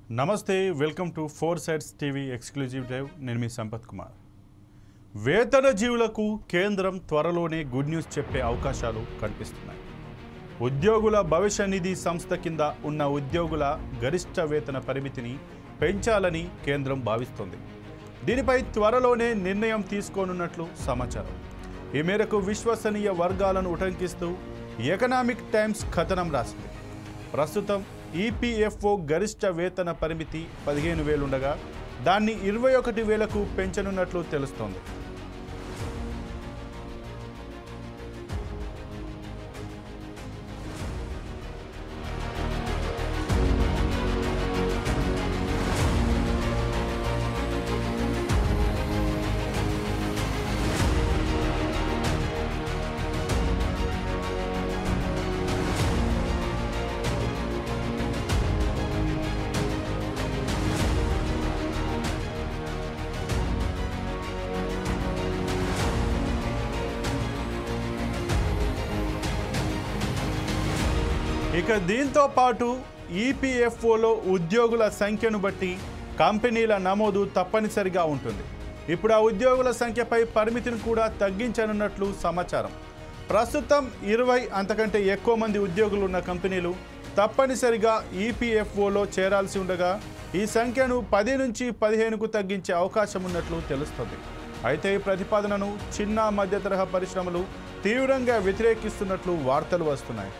నమస్తే welcome to four sides TV exclusive drive నేను మీ సంపత్ కుమార్ వేతన జీవులకు కేంద్రం త్వరలోనే గుడ్ న్యూస్ చెప్పే అవకాశాలు కనిపిస్తున్నాయి ఉద్యోగుల భవిష్య నిధి సంస్థ కింద ఉన్న ఉద్యోగుల గరిష్ట వేతన పరిమితిని పెంచాలని కేంద్రం భావిస్తోంది దీనిపై త్వరలోనే నిర్ణయం తీసుకోనున్నట్లు సమాచారం ఈ మేరకు విశ్వసనీయ వర్గాలను ఉటంకిస్తూ ఎకనామిక్ టైమ్స్ కథనం రాసింది ప్రస్తుతం ఈపీఎఫ్ఓ గరిష్ట వేతన పరిమితి 15,000 ఉండగా దాన్ని 21,000కు పెంచనున్నట్లు తెలుస్తోంది ఇక దీంతో పాటు ఈపీఎఫ్ఓలో ఉద్యోగుల సంఖ్యను బట్టి కంపెనీల నమోదు తప్పనిసరిగా ఉంటుంది ఇప్పుడు ఆ ఉద్యోగుల సంఖ్యపై పరిమితిని కూడా తగ్గించనున్నట్లు సమాచారం ప్రస్తుతం 20 అంతకంటే ఎక్కువ మంది ఉద్యోగులు ఉన్న కంపెనీలు తప్పనిసరిగా ఈపీఎఫ్ఓలో చేరాల్సి ఉండగా ఈ సంఖ్యను 10 నుంచి 15కు తగ్గించే అవకాశం ఉన్నట్లు తెలుస్తుంది అయితే ఈ ప్రతిపాదనను చిన్న మధ్య తరహా పరిశ్రమలు తీవ్రంగా వ్యతిరేకిస్తున్నట్లు వార్తలు వస్తున్నాయి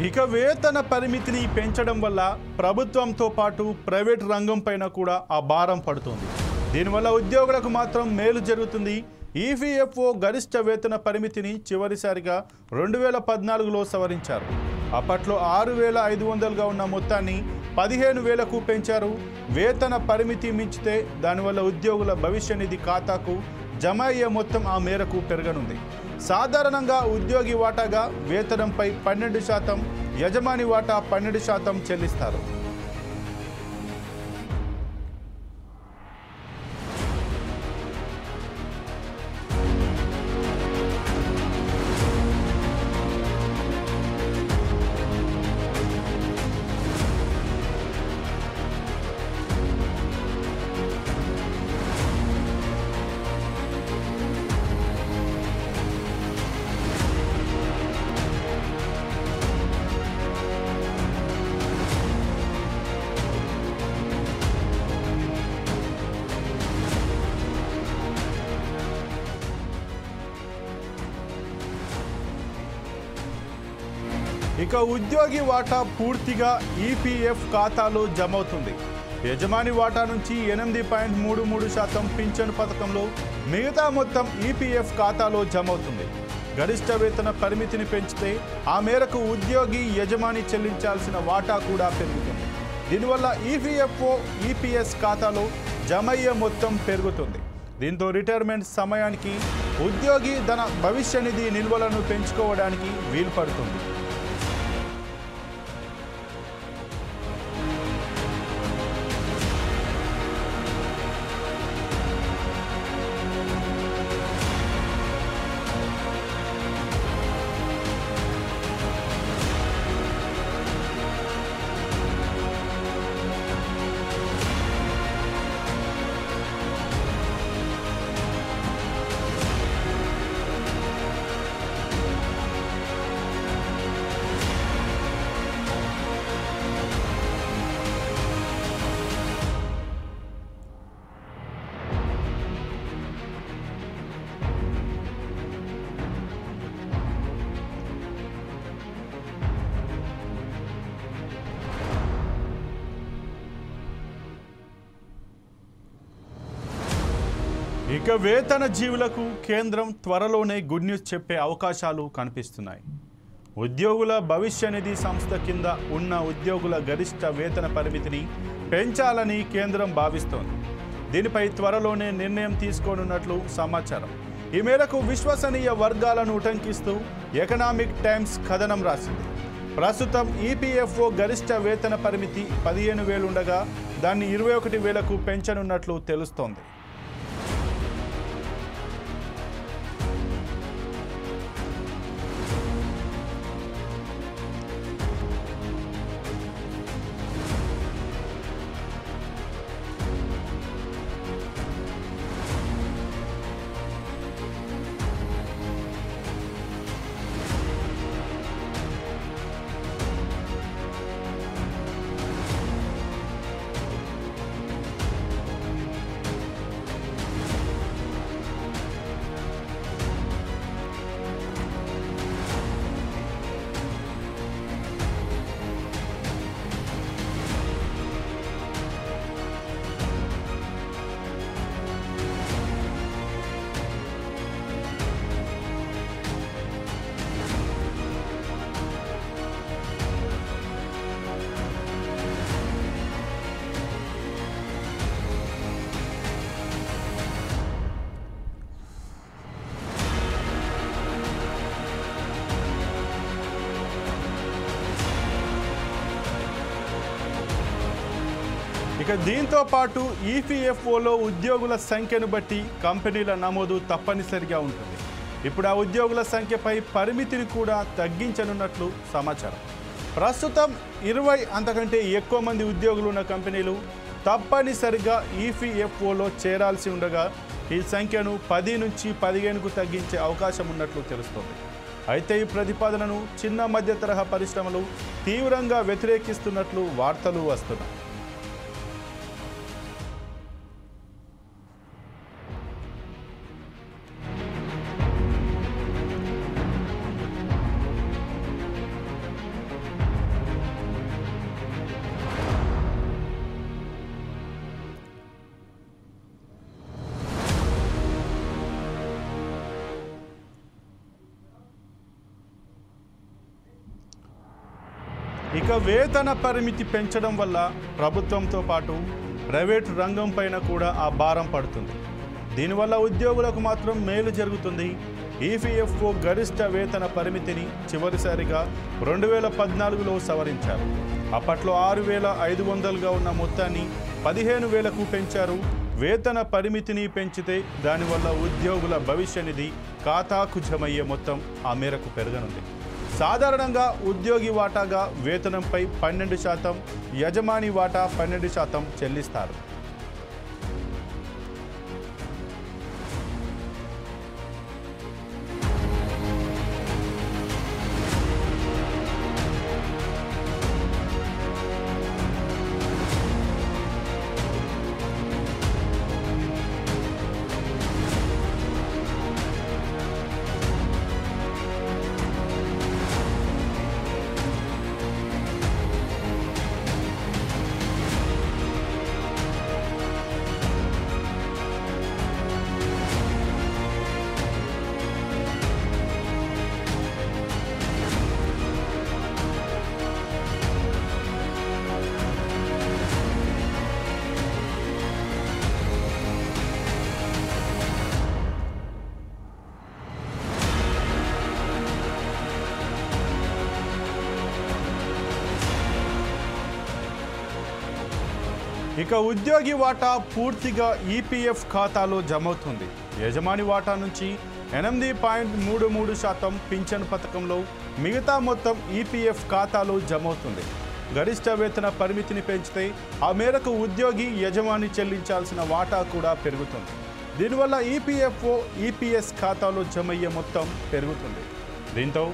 ఇక వేతన పరిమితిని పెంచడం వల్ల ప్రభుత్వంతో పాటు ప్రైవేట్ రంగం పైన కూడా ఆ భారం పడుతుంది దీనివల్ల ఉద్యోగులకు మాత్రం మేలు జరుగుతుంది ఈపీఎఫ్ఓ గరిష్ట వేతన పరిమితిని చివరిసారిగా 2014లో సవరించారు అప్పట్లో 6,500గా ఉన్న మొత్తాన్ని 15,000కు పెంచారు వేతన పరిమితి మించితే దానివల్ల ఉద్యోగుల భవిష్య నిధి ఖాతాకు జమ అయ్యే మొత్తం ఆ మేరకు పెరగనుంది సాధారణంగా ఉద్యోగి వాటాగా వేతనంపై 12%, యజమాని వాటా 12% చెల్లిస్తారు ఇక ఉద్యోగి వాటా పూర్తిగా ఈపీఎఫ్ ఖాతాలో జమ అవుతుంది యజమాని వాటా నుంచి 8.33% పింఛను పథకంలో మిగతా మొత్తం ఈపీఎఫ్ ఖాతాలో జమ అవుతుంది గరిష్ట వేతన పరిమితిని పెంచితే ఆ మేరకు ఉద్యోగి యజమాని చెల్లించాల్సిన వాటా కూడా పెరుగుతుంది దీనివల్ల ఈపీఎఫ్ఓ ఈపీఎస్ ఖాతాలో జమ అయ్యే మొత్తం పెరుగుతుంది దీంతో రిటైర్మెంట్ సమయానికి ఉద్యోగి తన భవిష్య నిధి నిల్వలను పెంచుకోవడానికి వీలు పడుతుంది ఇక వేతన జీవులకు కేంద్రం త్వరలోనే గుడ్ న్యూస్ చెప్పే అవకాశాలు కనిపిస్తున్నాయి. ఉద్యోగుల భవిష్య నిధి సంస్థ కింద ఉన్న ఉద్యోగుల గరిష్ట వేతన పరిమితిని పెంచాలని కేంద్రం భావిస్తోంది. దీనిపై త్వరలోనే నిర్ణయం తీసుకోనున్నట్లు సమాచారం. ఈ మేరకు విశ్వసనీయ వర్గాలను ఉటంకిస్తూ ఎకనామిక్ టైమ్స్ కథనం రాసింది. ప్రస్తుతం ఈపీఎఫ్ఓ గరిష్ట వేతన పరిమితి 15,000 ఉండగా దాన్ని 21,000కు పెంచనున్నట్లు తెలుస్తోంది. ఇక దీంతో పాటు ఈపీఎఫ్ఓలో ఉద్యోగుల సంఖ్యను బట్టి కంపెనీల నమోదు తప్పనిసరిగా ఉంటుంది. ఇప్పుడు ఆ ఉద్యోగుల సంఖ్యపై పరిమితిని కూడా తగ్గించనున్నట్లు సమాచారం. ప్రస్తుతం 20 అంతకంటే ఎక్కువ మంది ఉద్యోగులు ఉన్న కంపెనీలు తప్పనిసరిగా ఈపీఎఫ్ఓలో చేరాల్సి ఉండగా ఈ సంఖ్యను 10 నుంచి 15కు తగ్గించే అవకాశం ఉన్నట్లు తెలుస్తోంది. అయితే ఈ ప్రతిపాదనను చిన్న మధ్య తరహా పరిశ్రమలు తీవ్రంగా వ్యతిరేకిస్తున్నట్లు వార్తలు వస్తున్నాయి. ఇక వేతన పరిమితి పెంచడం వల్ల ప్రభుత్వంతో పాటు ప్రైవేటు రంగం పైన కూడా ఆ భారం పడుతుంది. దీనివల్ల ఉద్యోగులకు మాత్రం మేలు జరుగుతుంది. ఈపీఎఫ్ఓ గరిష్ట వేతన పరిమితిని చివరిసారిగా 2014లో సవరించారు. అప్పట్లో 6,500గా ఉన్న మొత్తాన్ని 15,000కు పెంచారు. వేతన పరిమితిని పెంచితే దానివల్ల ఉద్యోగుల భవిష్య నిధి ఖాతాకు జమయ్యే మొత్తం ఆ మేరకు పెరగనుంది. సాధారణంగా ఉద్యోగి వాటాగా వేతనంపై 12%, యజమాని వాటా 12% చెల్లిస్తారు. ఇక ఉద్యోగి వాటా పూర్తిగా ఈపీఎఫ్ ఖాతాలో జమవుతుంది. యజమాని వాటా నుంచి 8.33% పింఛను పథకంలో, మిగతా మొత్తం ఈపీఎఫ్ ఖాతాలో జమవుతుంది. గరిష్ట వేతన పరిమితిని పెంచితే ఆ మేరకు ఉద్యోగి యజమాని చెల్లించాల్సిన వాటా కూడా పెరుగుతుంది. దీనివల్ల ఈపీఎఫ్ఓ, ఈపీఎస్ ఖాతాలో జమయ్యే మొత్తం పెరుగుతుంది. దీంతో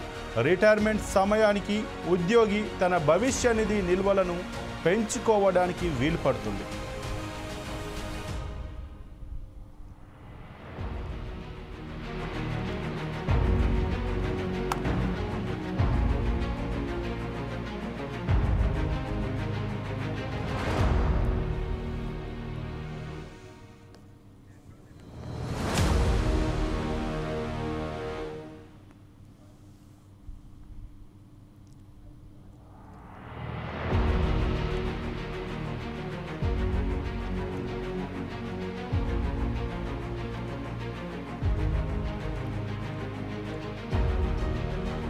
రిటైర్మెంట్ సమయానికి ఉద్యోగి తన భవిష్య నిధి నిల్వలను పెంచుకోవడానికి వీలు పడుతుంది.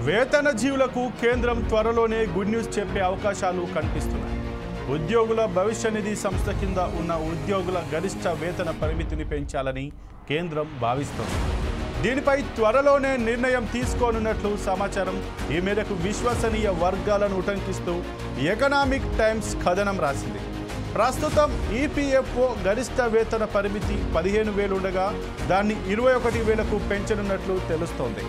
వేతన జీవులకు కేంద్రం త్వరలోనే గుడ్ న్యూస్ చెప్పే అవకాశాలు కనిపిస్తున్నాయి. ఉద్యోగుల భవిష్య నిధి సంస్థ కింద ఉన్న ఉద్యోగుల గరిష్ట వేతన పరిమితిని పెంచాలని కేంద్రం భావిస్తోంది. దీనిపై త్వరలోనే నిర్ణయం తీసుకోనున్నట్లు సమాచారం. ఈ మేరకు విశ్వసనీయ వర్గాలను ఉటంకిస్తూ ఎకనామిక్ టైమ్స్ కథనం రాసింది. ప్రస్తుతం ఈపీఎఫ్ఓ గరిష్ట వేతన పరిమితి 15,000 ఉండగా దాన్ని 21,000కు పెంచనున్నట్లు తెలుస్తోంది.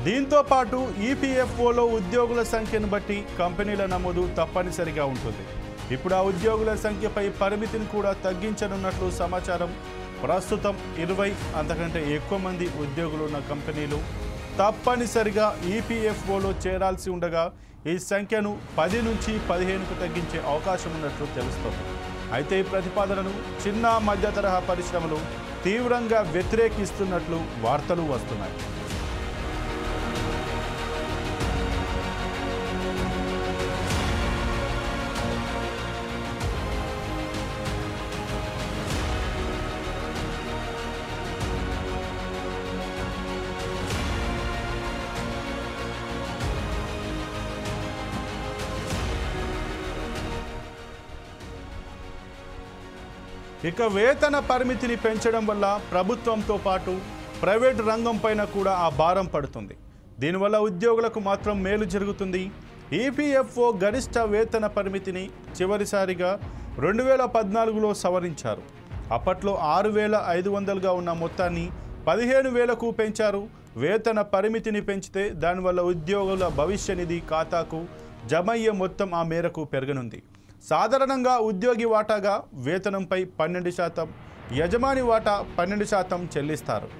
దీంతో పాటు ఈపీఎఫ్ఓలో ఉద్యోగుల సంఖ్యను బట్టి కంపెనీల నమోదు తప్పనిసరిగా ఉంటుంది. ఇప్పుడు ఆ ఉద్యోగుల సంఖ్యపై పరిమితిని కూడా తగ్గించనున్నట్లు సమాచారం. ప్రస్తుతం 20 అంతకంటే ఎక్కువ మంది ఉద్యోగులున్న కంపెనీలు తప్పనిసరిగా ఈపీఎఫ్ఓలో చేరాల్సి ఉండగా ఈ సంఖ్యను 10 నుంచి 15కు తగ్గించే అవకాశం ఉన్నట్లు తెలుస్తోంది. అయితే ఈ ప్రతిపాదనను చిన్న మధ్య తరహా పరిశ్రమలు తీవ్రంగా వ్యతిరేకిస్తున్నట్లు వార్తలు వస్తున్నాయి. ఇక వేతన పరిమితిని పెంచడం వల్ల ప్రభుత్వంతో పాటు ప్రైవేటు రంగం పైన కూడా ఆ భారం పడుతుంది. దీనివల్ల ఉద్యోగులకు మాత్రం మేలు జరుగుతుంది. ఈపీఎఫ్ఓ గరిష్ట వేతన పరిమితిని చివరిసారిగా 2014లో సవరించారు. అప్పట్లో 6,500గా ఉన్న మొత్తాన్ని 15,000కు పెంచారు. వేతన పరిమితిని పెంచితే దానివల్ల ఉద్యోగుల భవిష్య నిధి ఖాతాకు జమయ్యే మొత్తం ఆ మేరకు పెరగనుంది. సాధారణంగా ఉద్యోగి వాటాగా వేతనంపై 12%, యజమాని వాటా 12% చెల్లిస్తారు.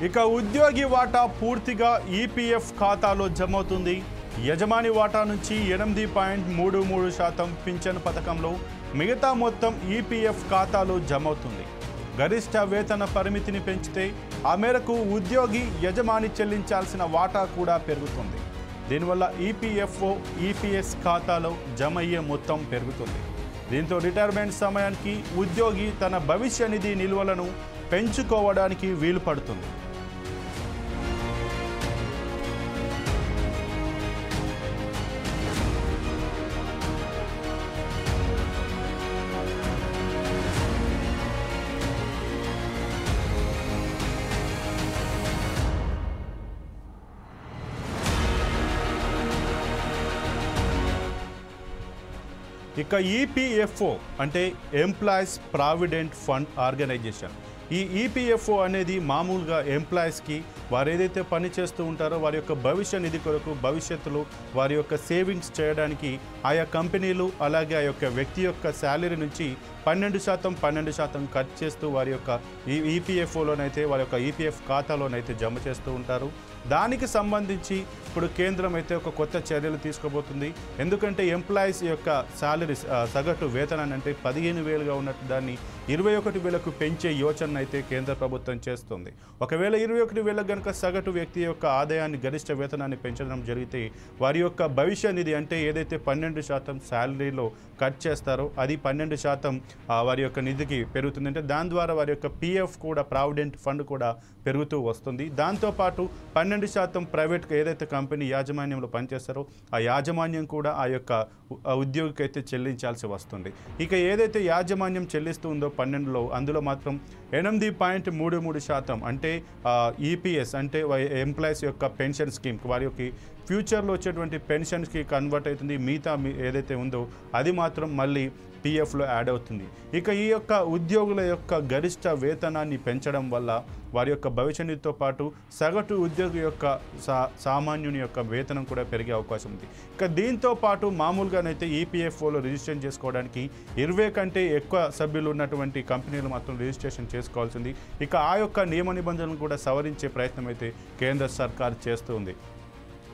ఇక ఉద్యోగి వాటా పూర్తిగా ఈపీఎఫ్ ఖాతాలో జమవుతుంది. యజమాని వాటా నుంచి 8.33% పింఛన్ పథకంలో, మిగతా మొత్తం ఈపీఎఫ్ ఖాతాలో జమవుతుంది. గరిష్ట వేతన పరిమితిని పెంచితే ఆ మేరకు ఉద్యోగి యజమాని చెల్లించాల్సిన వాటా కూడా పెరుగుతుంది. దీనివల్ల ఈపీఎఫ్ఓ, ఈపీఎస్ ఖాతాలో జమ అయ్యే మొత్తం పెరుగుతుంది. దీంతో రిటైర్మెంట్ సమయానికి ఉద్యోగి తన భవిష్య నిధి నిల్వలను పెంచుకోవడానికి వీలు పడుతుంది. ఇక ఈపీఎఫ్ఓ అంటే ఎంప్లాయీస్ ప్రావిడెంట్ ఫండ్ ఆర్గనైజేషన్. ఈ ఈపీఎఫ్ఓ అనేది మామూలుగా ఎంప్లాయీస్కి వారు ఏదైతే పని చేస్తూ ఉంటారో వారి యొక్క భవిష్య నిధి కొరకు భవిష్యత్తులో వారి యొక్క సేవింగ్స్ చేయడానికి ఆయా కంపెనీలు అలాగే ఆ యొక్క వ్యక్తి యొక్క శాలరీ నుంచి 12% ఖర్చు చేస్తూ వారి యొక్క ఈపీఎఫ్ఓలోనైతే వారి యొక్క ఈపీఎఫ్ ఖాతాలోనైతే జమ చేస్తూ ఉంటారు. దానికి సంబంధించి ఇప్పుడు కేంద్రం అయితే ఒక కొత్త చర్యలు తీసుకోబోతుంది. ఎందుకంటే ఎంప్లాయీస్ యొక్క శాలరీ సగటు వేతనాన్ని అంటే 15,000గా ఉన్నట్టు దాన్ని 21,000కు పెంచే యోచన అయితే కేంద్ర ప్రభుత్వం చేస్తుంది. ఒకవేళ 21,000 కనుక సగటు వ్యక్తి యొక్క ఆదాయాన్ని గరిష్ట వేతనాన్ని పెంచడం జరిగితే వారి యొక్క భవిష్య నిధి అంటే ఏదైతే 12% శాలరీలో కట్ చేస్తారో అది 12% వారి యొక్క నిధికి పెరుగుతుంది. అంటే దాని ద్వారా వారి యొక్క పిఎఫ్ కూడా ప్రావిడెంట్ ఫండ్ కూడా పెరుగుతూ వస్తుంది. దాంతోపాటు 12% ప్రైవేట్గా ఏదైతే కంపెనీ యాజమాన్యంలో పనిచేస్తారో ఆ యాజమాన్యం కూడా ఆ యొక్క ఉద్యోగికి అయితే చెల్లించాల్సి వస్తుంది. ఇక ఏదైతే యాజమాన్యం చెల్లిస్తూ ఉందో 12లో అందులో మాత్రం 8.33% అంటే ఈపీఎస్ అంటే ఎంప్లాయీస్ యొక్క పెన్షన్ స్కీమ్ వారి యొక్క ఫ్యూచర్లో వచ్చేటువంటి పెన్షన్స్కి కన్వర్ట్ అవుతుంది. మిగతా ఏదైతే ఉందో అది మాత్రం మళ్ళీ పిఎఫ్లో యాడ్ అవుతుంది. ఇక ఈ యొక్క ఉద్యోగుల యొక్క గరిష్ట వేతనాన్ని పెంచడం వల్ల వారి యొక్క భవిష్యత్తుతో పాటు సగటు ఉద్యోగి యొక్క సామాన్యుని యొక్క వేతనం కూడా పెరిగే అవకాశం ఉంది. ఇక దీంతో పాటు మామూలుగానైతే ఈపీఎఫ్ఓలో రిజిస్ట్రేషన్ చేసుకోవడానికి 20 కంటే ఎక్కువ సభ్యులు ఉన్నటువంటి కంపెనీలు మాత్రం రిజిస్ట్రేషన్ చేసుకోవాల్సింది. ఇక ఆ యొక్క నియమ నిబంధనలను కూడా సవరించే ప్రయత్నం అయితే కేంద్ర సర్కార్ చేస్తుంది.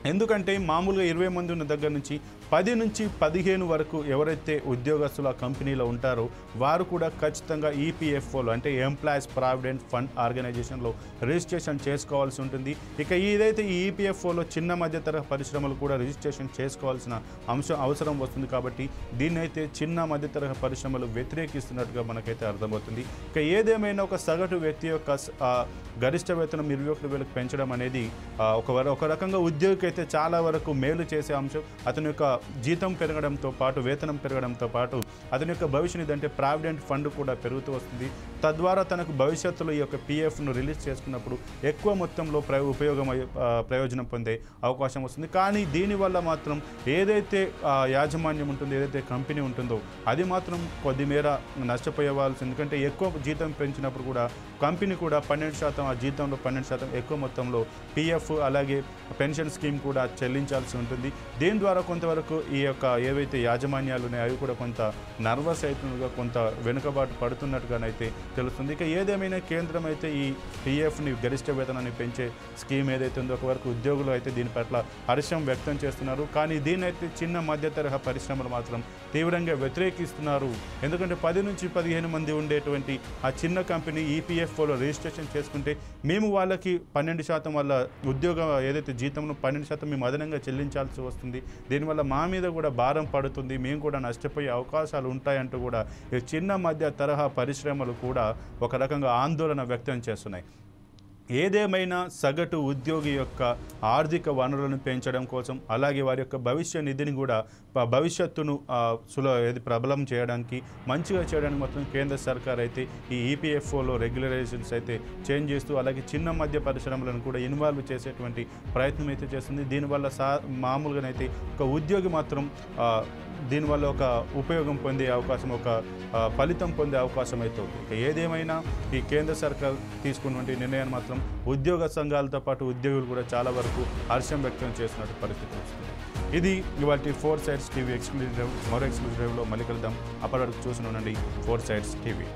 ఎందుకంటే మామూలుగా 20 మంది ఉన్న దగ్గర నుంచి 10 నుంచి 15 వరకు ఎవరైతే ఉద్యోగస్తులు ఆ కంపెనీలో ఉంటారో వారు కూడా ఖచ్చితంగా ఈపీఎఫ్ఓలో అంటే ఎంప్లాయీస్ ప్రావిడెంట్ ఫండ్ ఆర్గనైజేషన్లో రిజిస్ట్రేషన్ చేసుకోవాల్సి ఉంటుంది. ఇక ఏదైతే ఈ ఈపీఎఫ్ఓలో చిన్న మధ్య తరహా పరిశ్రమలు కూడా రిజిస్ట్రేషన్ చేసుకోవాల్సిన అవసరం వస్తుంది. కాబట్టి దీన్ని అయితే చిన్న మధ్య తరహా పరిశ్రమలు వ్యతిరేకిస్తున్నట్టుగా మనకైతే అర్థమవుతుంది. ఇక ఏదేమైనా ఒక సగటు వ్యక్తి యొక్క గరిష్ట వేతనం 21,000 పెంచడం అనేది ఒక రకంగా ఉద్యోగికి అయితే చాలా వరకు మేలు చేసే అంశం. అతని యొక్క జీతం పెరగడంతో పాటు వేతనం పెరగడంతో పాటు అతని యొక్క భవిష్య నిధి అంటే ప్రావిడెంట్ ఫండ్ కూడా పెరుగుతూ వస్తుంది. తద్వారా తనకు భవిష్యత్తులో ఈ యొక్క పిఎఫ్ను రిలీజ్ చేసుకున్నప్పుడు ఎక్కువ మొత్తంలో ప్రయోజనం పొందే అవకాశం వస్తుంది. కానీ దీనివల్ల మాత్రం ఏదైతే యాజమాన్యం ఉంటుందో ఏదైతే కంపెనీ ఉంటుందో అది మాత్రం కొద్దిమేర నష్టపోయేవాల్సి. ఎందుకంటే ఎక్కువ జీతం పెంచినప్పుడు కూడా కంపెనీ కూడా 12% ఆ జీతంలో 12% ఎక్కువ మొత్తంలో పిఎఫ్ అలాగే పెన్షన్ స్కీమ్ కూడా చెల్లించాల్సి ఉంటుంది. దీని ద్వారా కొంతవరకు ఈ యొక్క ఏవైతే యాజమాన్యాలు ఉన్నాయో అవి కూడా కొంత నర్వస్ అవుతున్నట్టుగా కొంత వెనుకబాటు పడుతున్నట్టుగానైతే తెలుస్తుంది. ఇక ఏదేమైనా కేంద్రం అయితే ఈ పిఎఫ్ని గరిష్ట వేతనాన్ని పెంచే స్కీమ్ ఏదైతే ఉందో ఒకవరకు ఉద్యోగులు అయితే దీని పట్ల హర్షం వ్యక్తం చేస్తున్నారు. కానీ దీనైతే చిన్న మధ్య తరహా పరిశ్రమలు మాత్రం తీవ్రంగా వ్యతిరేకిస్తున్నారు. ఎందుకంటే 10 నుంచి 15 మంది ఉండేటువంటి ఆ చిన్న కంపెనీ ఈపీఎఫ్ఓలో రిజిస్ట్రేషన్ చేసుకుంటే మేము వాళ్ళకి 12% వాళ్ళ ఉద్యోగం ఏదైతే జీతంలో 12% మేము అదనంగా చెల్లించాల్సి వస్తుంది. దీనివల్ల మా మీద కూడా భారం పడుతుంది, మేము కూడా నష్టపోయే అవకాశాలు ఉంటాయంటూ కూడా ఈ చిన్న మధ్య తరహా పరిశ్రమలు కూడా ఒక రకంగా ఆందోళన వ్యక్తం చేస్తున్నాయి. ఏదేమైనా సగటు ఉద్యోగి యొక్క ఆర్థిక వనరులను పెంచడం కోసం అలాగే వారి యొక్క భవిష్య నిధిని కూడా భవిష్యత్తును ప్రబలం చేయడానికి మంచిగా చేయడానికి మాత్రం కేంద్ర సర్కార్ అయితే ఈ ఈపీఎఫ్ఓలో రెగ్యులరైజేషన్స్ అయితే చేంజ్ చేస్తూ అలాగే చిన్న మధ్య పరిశ్రమలను కూడా ఇన్వాల్వ్ చేసేటువంటి ప్రయత్నం అయితే చేస్తుంది. దీనివల్ల మామూలుగానైతే ఒక ఉద్యోగి మాత్రం దీనివల్ల ఒక ఉపయోగం పొందే అవకాశం ఒక ఫలితం పొందే అవకాశం అయితే ఉంది. ఇక ఏదేమైనా ఈ కేంద్ర సర్కార్ తీసుకున్నటువంటి నిర్ణయాన్ని మాత్రం ఉద్యోగ సంఘాలతో పాటు ఉద్యోగులు కూడా చాలా వరకు హర్షం వ్యక్తం చేస్తున్నట్టు పరిస్థితి వస్తుంది. ఇది ఇవాళ 4 Sides టీవీ ఎక్స్క్లూజివ్ డ్రైవ్. మరో ఎక్స్క్లూజివ్ డ్రైవ్లో మళ్ళీ కలుద్దాం. అప్పటి వరకు చూసి ఉండండి 4 Sides టీవీ.